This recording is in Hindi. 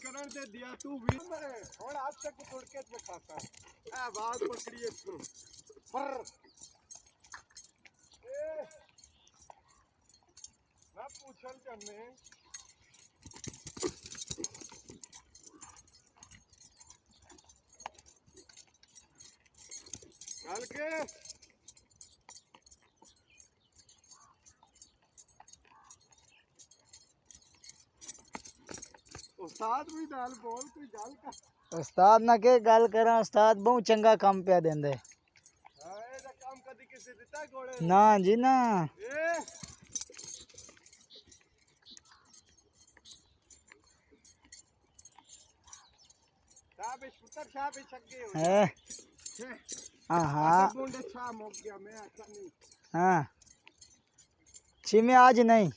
करण दे दिया तू भी और आज तक तुड़के में खाता है बात पकड़िए तू पर ना पूछल करने चल के उस्ताद भी दाल बोल कोई गल कर उस्ताद ना के गल करा उस्ताद बहुत चंगा काम पे देंदे एदा काम कदी किसी दिता घोड़े ना जी ना शाबाश पुत्र शाबाश छक्के हो है हां हां बूंदे छा मोक गया मैं अच्छा नहीं हां छी में आज नहीं